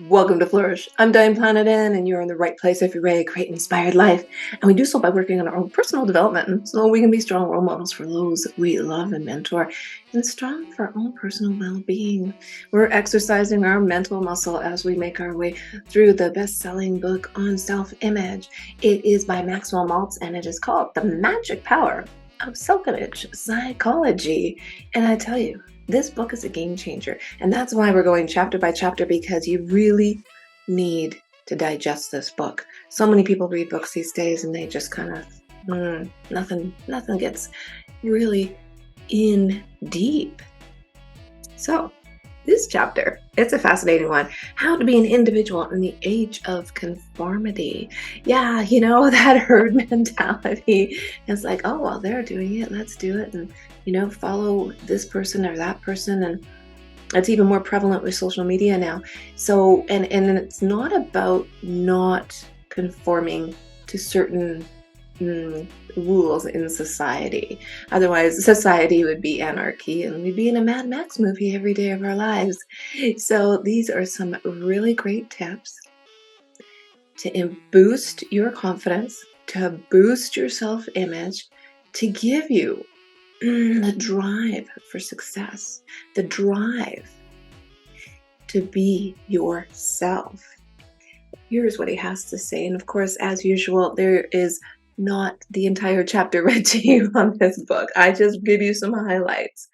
Welcome to Flourish. I'm Diane Planidin, and you're in the right place if you're ready to create an inspired life. And we do so by working on our own personal development so we can be strong role models for those we love and mentor, and strong for our own personal well-being. We're exercising our mental muscle as we make our way through the best-selling book on self-image. It is by Maxwell Maltz, and it is called The Magic Power of Self-Image Psychology. And I tell you, this book is a game changer, and that's why we're going chapter by chapter, because you really need to digest this book. So many people read books these days and they just kind of nothing gets really in deep. So this chapter, it's a fascinating one. How to be an individual in the age of conformity. Yeah, that herd mentality. It's like, oh, well, they're doing it, let's do it. And, follow this person or that person. And it's even more prevalent with social media now. So, and it's not about not conforming to certain rules in society. Otherwise, society would be anarchy and we'd be in a Mad Max movie every day of our lives. So these are some really great tips to boost your confidence, to boost your self-image, to give you the drive for success, the drive to be yourself. Here's what he has to say. And of course, as usual, there is not the entire chapter read to you on this book. I just give you some highlights.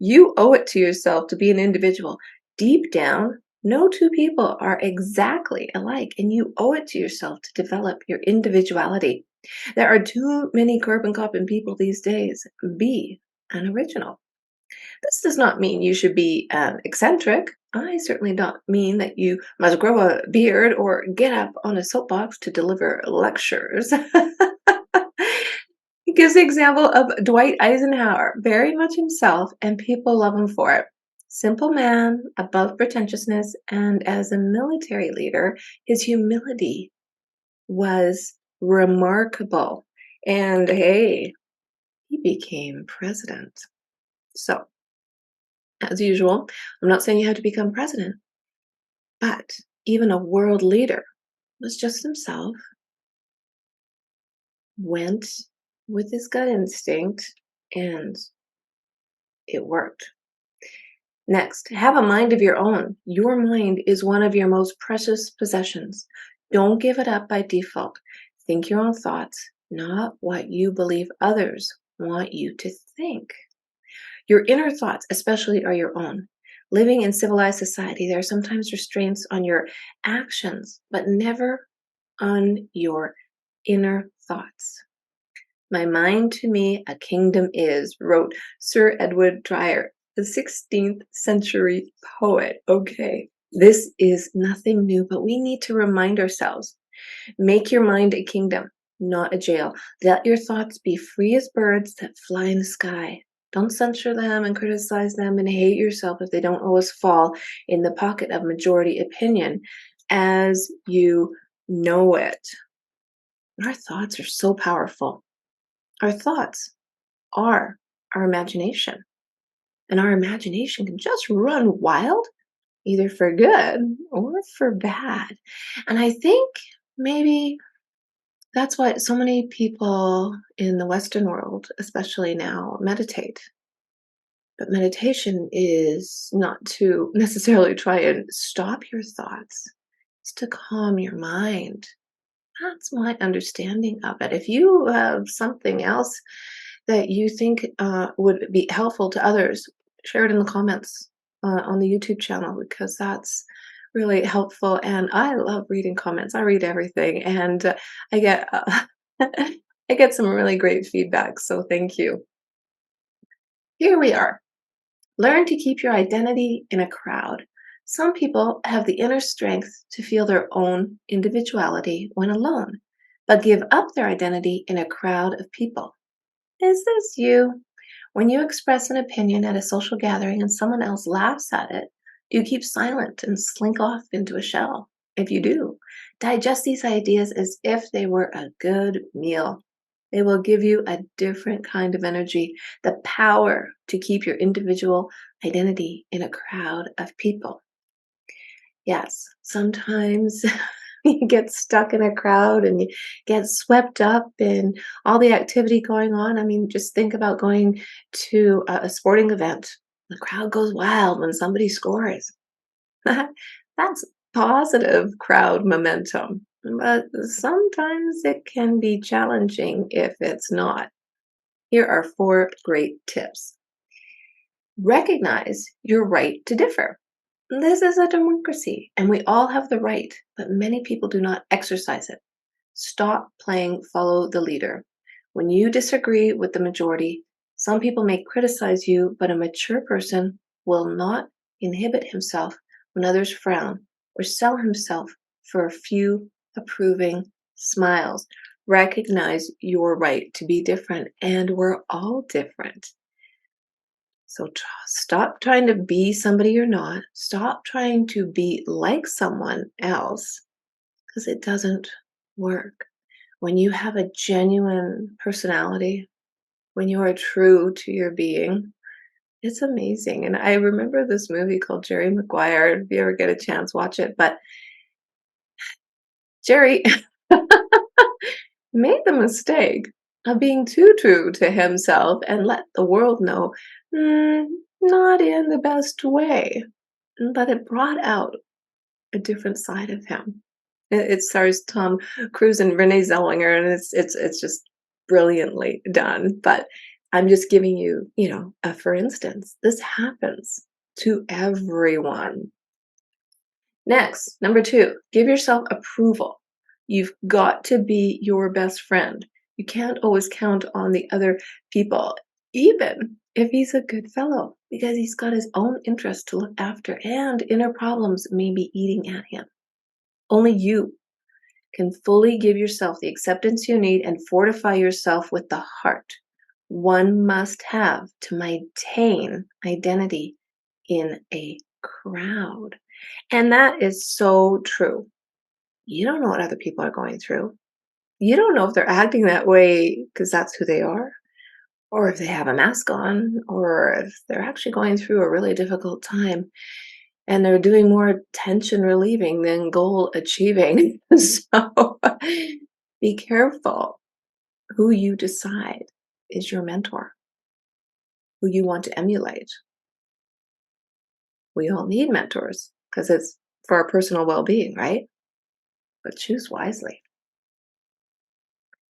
You owe it to yourself to be an individual. Deep down, no two people are exactly alike, and you owe it to yourself to develop your individuality. There are too many carbon copying people these days. Be an original. This does not mean you should be eccentric. I certainly don't mean that you must grow a beard or get up on a soapbox to deliver lectures. He gives the example of Dwight Eisenhower, very much himself, and people love him for it. Simple man, above pretentiousness, and as a military leader, his humility was remarkable. And hey, he became president. So, as usual, I'm not saying you have to become president, but even a world leader was just himself, went with his gut instinct, and it worked. Next, have a mind of your own. Your mind is one of your most precious possessions. Don't give it up by default. Think your own thoughts, not what you believe others want you to think. Your inner thoughts, especially, are your own. Living in civilized society, there are sometimes restraints on your actions, but never on your inner thoughts. My mind to me a kingdom is, wrote Sir Edward Dyer, the 16th century poet. Okay, this is nothing new, but we need to remind ourselves. Make your mind a kingdom, not a jail. Let your thoughts be free as birds that fly in the sky. Don't censure them and criticize them and hate yourself if they don't always fall in the pocket of majority opinion as you know it. Our thoughts are so powerful. Our thoughts are our imagination. And our imagination can just run wild, either for good or for bad. And I think maybe that's why so many people in the Western world, especially now, meditate. But meditation is not to necessarily try and stop your thoughts. It's to calm your mind. That's my understanding of it. If you have something else that you think would be helpful to others, share it in the comments on the YouTube channel, because that's really helpful. And I love reading comments. I read everything, and I get I get some really great feedback. So thank you. Here we are. Learn to keep your identity in a crowd. Some people have the inner strength to feel their own individuality when alone, but give up their identity in a crowd of people. Is this you? When you express an opinion at a social gathering and someone else laughs at it, do you keep silent and slink off into a shell? If you do, digest these ideas as if they were a good meal. They will give you a different kind of energy, the power to keep your individual identity in a crowd of people. Yes, sometimes you get stuck in a crowd and you get swept up in all the activity going on. I mean, just think about going to a sporting event. The crowd goes wild when somebody scores. That's positive crowd momentum. But sometimes it can be challenging if it's not. Here are four great tips. Recognize your right to differ. This is a democracy, and we all have the right, but many people do not exercise it. Stop playing follow the leader. When you disagree with the majority, some people may criticize you, but a mature person will not inhibit himself when others frown or sell himself for a few approving smiles. Recognize your right to be different, and we're all different. So stop trying to be somebody you're not. Stop trying to be like someone else because it doesn't work. When you have a genuine personality, when you are true to your being, it's amazing. And I remember this movie called Jerry Maguire. If you ever get a chance, watch it. But Jerry made the mistake of being too true to himself and let the world know, "Mm, not in the best way." But it brought out a different side of him. It stars Tom Cruise and Renee Zellweger, and it's just brilliantly done. But I'm just giving you, a for instance. This happens to everyone. Next, number two, give yourself approval. You've got to be your best friend. You can't always count on the other people, even if he's a good fellow, because he's got his own interests to look after and inner problems may be eating at him. Only you can fully give yourself the acceptance you need and fortify yourself with the heart one must have to maintain identity in a crowd. And that is so true. You don't know what other people are going through. You don't know if they're acting that way because that's who they are, or if they have a mask on, or if they're actually going through a really difficult time and they're doing more tension relieving than goal achieving. So be careful who you decide is your mentor, who you want to emulate. We all need mentors because it's for our personal well being, right? But choose wisely.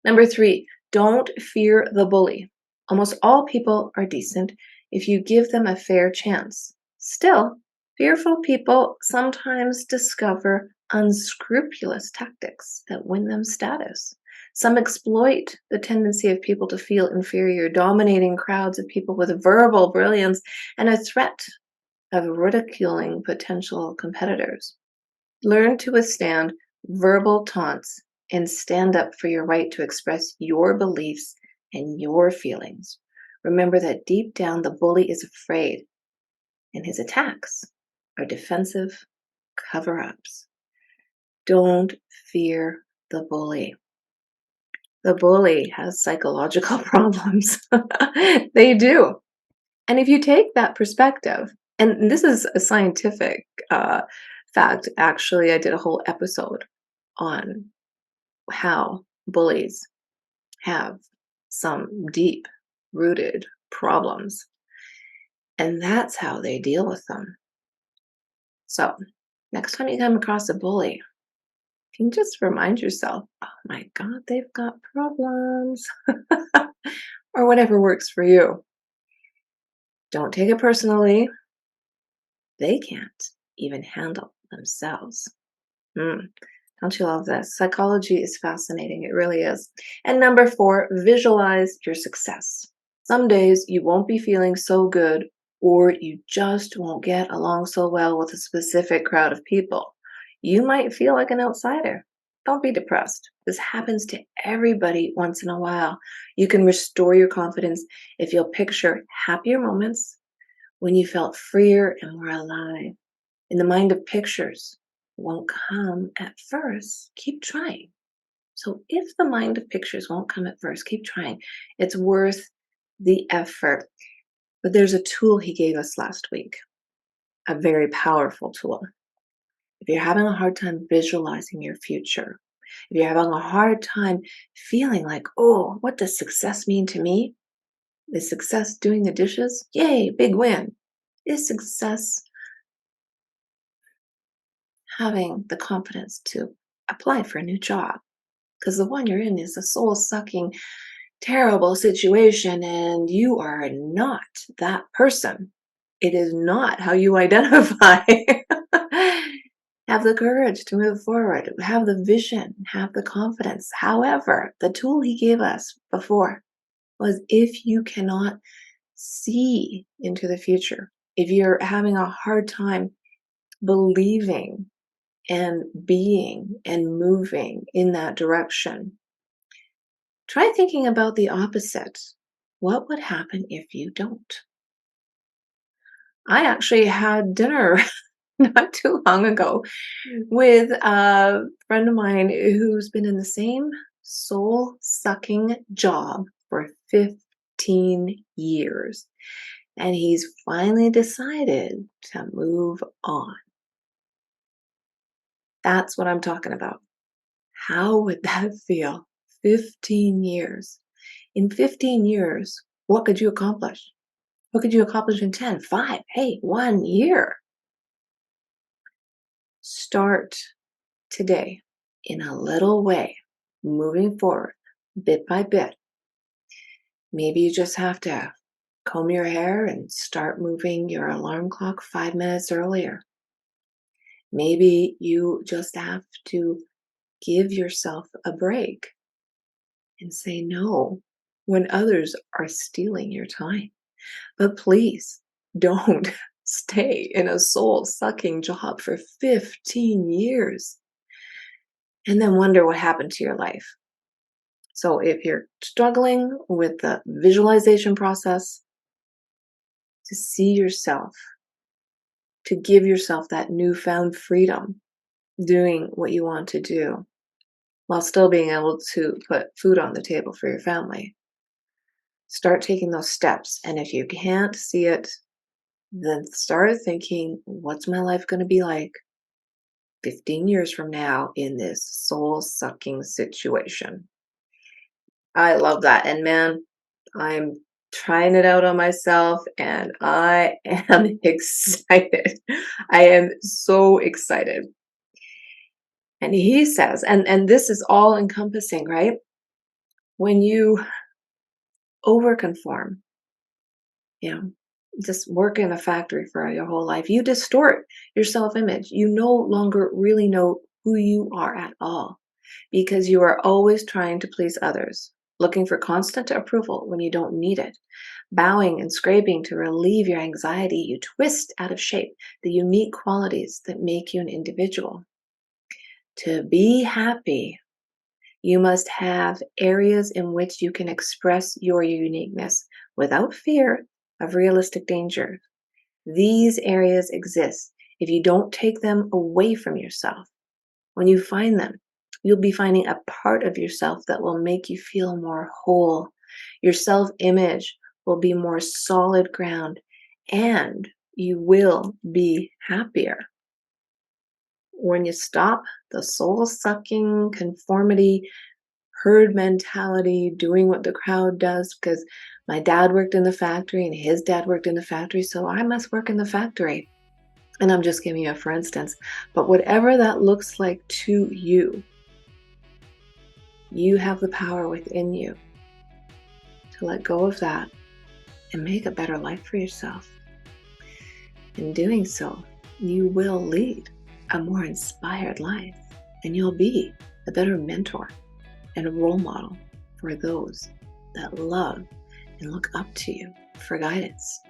Number three, don't fear the bully. Almost all people are decent if you give them a fair chance. Still, fearful people sometimes discover unscrupulous tactics that win them status. Some exploit the tendency of people to feel inferior, dominating crowds of people with verbal brilliance and a threat of ridiculing potential competitors. Learn to withstand verbal taunts and stand up for your right to express your beliefs and your feelings. Remember that deep down the bully is afraid, and his attacks are defensive cover ups. Don't fear the bully. The bully has psychological problems. They do. And if you take that perspective, and this is a scientific fact, actually, I did a whole episode on how bullies have some deep rooted problems, and that's how they deal with them. So, next time you come across a bully, you can just remind yourself, oh my God, they've got problems, or whatever works for you. Don't take it personally. They can't even handle themselves. Don't you love this? Psychology is fascinating. It really is. And number four, visualize your success. Some days you won't be feeling so good, or you just won't get along so well with a specific crowd of people. You might feel like an outsider. Don't be depressed. This happens to everybody once in a while. You can restore your confidence if you'll picture happier moments when you felt freer and more alive. In the mind of pictures won't come at first, keep trying. So if the mind of pictures won't come at first, keep trying. It's worth the effort. But there's a tool he gave us last week, a very powerful tool. if you're having a hard time visualizing your future, if you're having a hard time feeling like, oh, what does success mean to me? Is success doing the dishes? Yay, big win. Is success having the confidence to apply for a new job? Because the one you're in is a soul sucking, terrible situation, and you are not that person. It is not how you identify. Have the courage to move forward, have the vision, have the confidence. However, the tool he gave us before was if you cannot see into the future, if you're having a hard time believing and being and moving in that direction, try thinking about the opposite. What would happen if you don't? I actually had dinner not too long ago with a friend of mine who's been in the same soul sucking job for 15 years. And he's finally decided to move on. That's what I'm talking about. How would that feel? 15 years. In 15 years, what could you accomplish? What could you accomplish in 10, 5, hey, 1 year? Start today in a little way, moving forward, bit by bit. Maybe you just have to comb your hair and start moving your alarm clock 5 minutes earlier. Maybe you just have to give yourself a break and say no when others are stealing your time. But please don't stay in a soul sucking job for 15 years and then wonder what happened to your life. So if you're struggling with the visualization process, to see yourself, to give yourself that newfound freedom doing what you want to do while still being able to put food on the table for your family. Start taking those steps. And if you can't see it, then start thinking, what's my life going to be like 15 years from now in this soul sucking situation? I love that. And man, I'm trying it out on myself and I am excited. I am so excited. And he says, and this is all encompassing, right? When you overconform, you know, just work in a factory for your whole life, you distort your self-image. You no longer really know who you are at all because you are always trying to please others, looking for constant approval when you don't need it, bowing and scraping to relieve your anxiety. You twist out of shape the unique qualities that make you an individual. To be happy, you must have areas in which you can express your uniqueness without fear of realistic danger. These areas exist if you don't take them away from yourself. When you find them, you'll be finding a part of yourself that will make you feel more whole. Your self-image will be more solid ground, and you will be happier. When you stop the soul-sucking conformity, herd mentality, doing what the crowd does, because my dad worked in the factory and his dad worked in the factory, so I must work in the factory. And I'm just giving you a for instance. But whatever that looks like to you, you have the power within you to let go of that and make a better life for yourself. In doing so, you will lead a more inspired life, and you'll be a better mentor and a role model for those that love and look up to you for guidance.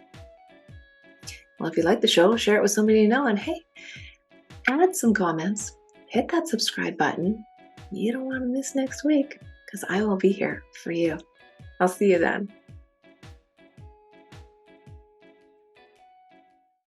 Well, if you like the show, share it with somebody you know, and hey, add some comments, hit that subscribe button. You don't want to miss next week because I will be here for you. I'll see you then.